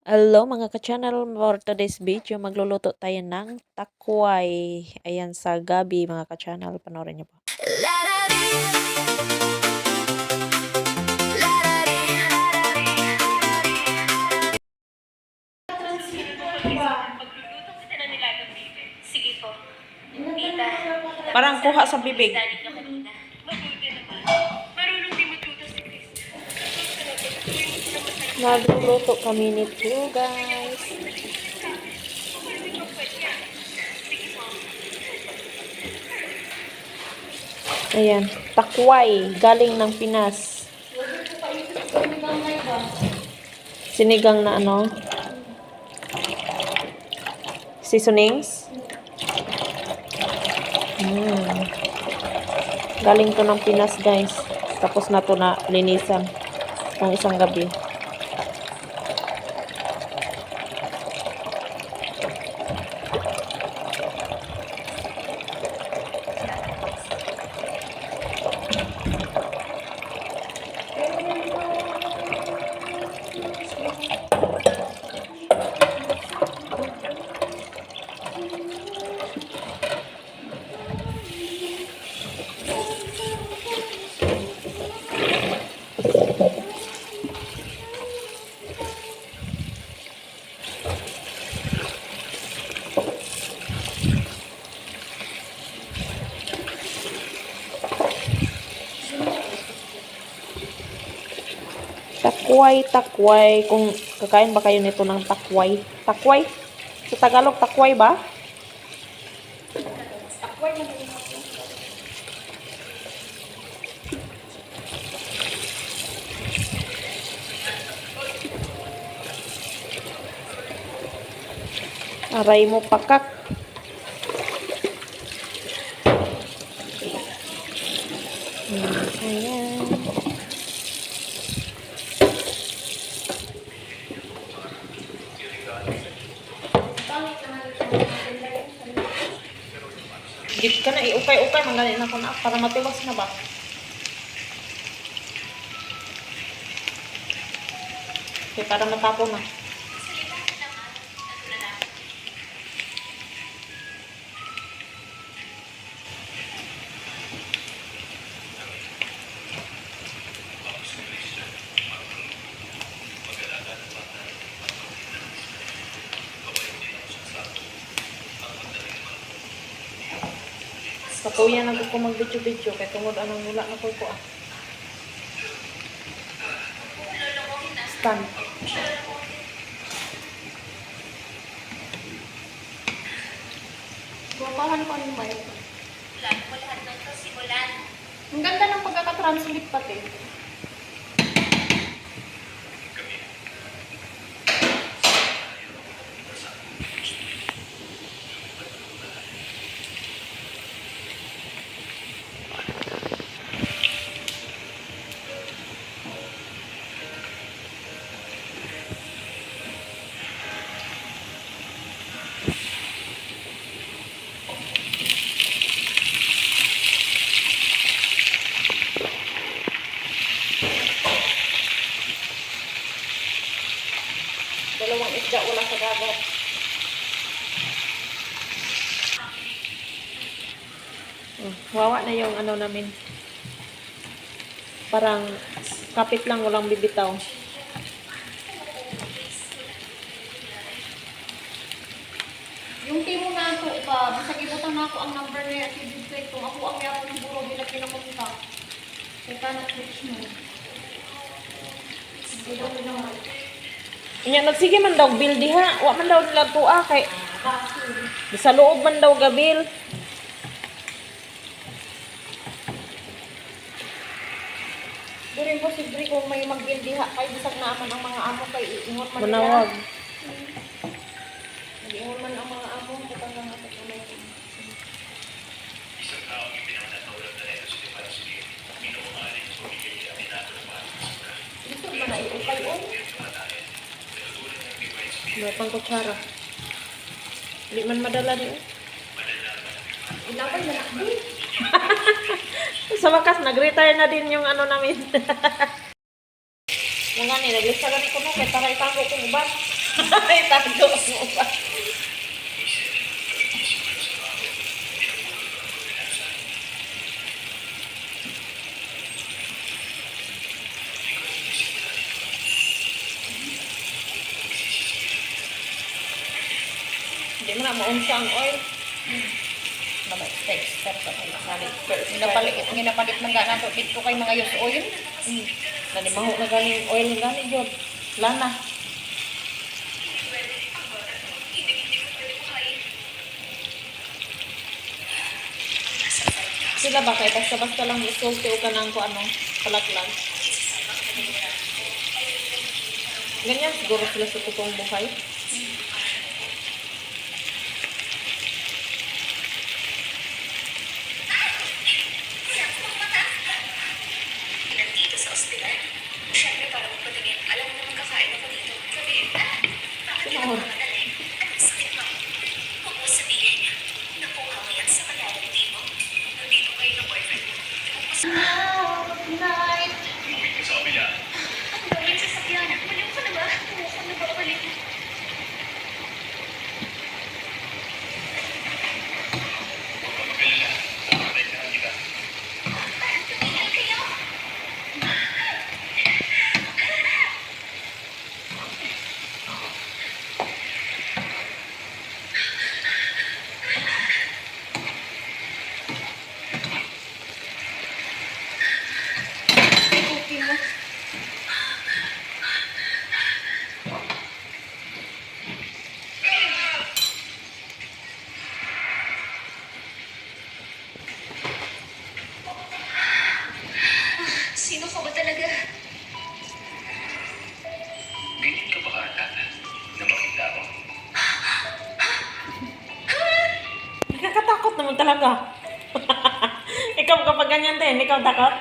Hello mga ka-channel, for today's video magluluto tayo ng takway. Ayan sa gabi mga ka-channel, panoorin niyo po. Sige po. Tita. Parang kuha sa bibig. Marunong din matuto si Chris. Magluluto kami nito guys. Ayan, takway, galing ng Pinas. Sinigang na ano? Seasonings? Galing to ng Pinas guys. Tapos na to na linisan ng isang gabi. Takway, takway. Kung kakain ba kayo nito ng takway? Takway? Sa Tagalog, takway ba? Aray mo pakak. Ayan. Git ka na, iukay-ukay. Manggalit na ko na para matiwas na ba? Okay, para matapon na. Katuyan na ko mag-video-video kay tungod anong nula na ko ah. Stand. Gumapahan ko ano ba yun? Lahat mo lahat ng kasimulan. Ang ganda ng pagkakatranslate pati. Dalawang isda wala sa dagat. Wawa na yung ano namin. Parang kapit lang walang bibitaw. Yung timo na ako pa, basta gibutan na ako ang number niya at i-display kung ako ang yapo ng buro bila pinapunta. Kaya kanak switch mo. Hindi daw naman. Inya nagsige man daw bill diha. Wa man daw nila tuwa kay sa loob man daw gabil. Duri mo si Bri kung may mag-bildiha kay bisag naaman ang mga amo kay iingon man Manawag. Nag-iingon man ang mga amo katang nga sa kamay. Gusto ba na iupay on? May pang kutsara. Di man madala di. Ilabay na nakbi. Sa wakas nag-retire na din yung ano namin. Yung nga ni naglista lang ko no kay para itago kong uban. Ay, tago mo ba? Hindi mo na maunsa ang oil. Step sa mga kalit. Ginapalit man gana to dito kay mga used oil. Nanimaho na galing oil gani jud. Lana. Sila ba kay basta-basta lang isulti o kanang ko anong palaglag. Ganyan siguro sila sa totoong buhay. Nandito sa ospital. Siyempre, para magpatingin. Alam mo naman kakain ako dito. Sabi, bakit Sino? madali? Anong sakit mo? Huwag mo sabihin niya. Nakuha mo yan sa kalalandi mo. Nandito kayo ng boyfriend mo. Night. Ang gawin sa sakyan. Baliw ka na ba? Oo, ka na ba baliw? Tumigil kayo. Okay mo. Sino ka ba talaga? Ganyan ka ba kata na makita ko? Nakakatakot naman talaga. Ikaw kapag ganyan din, ikaw takot?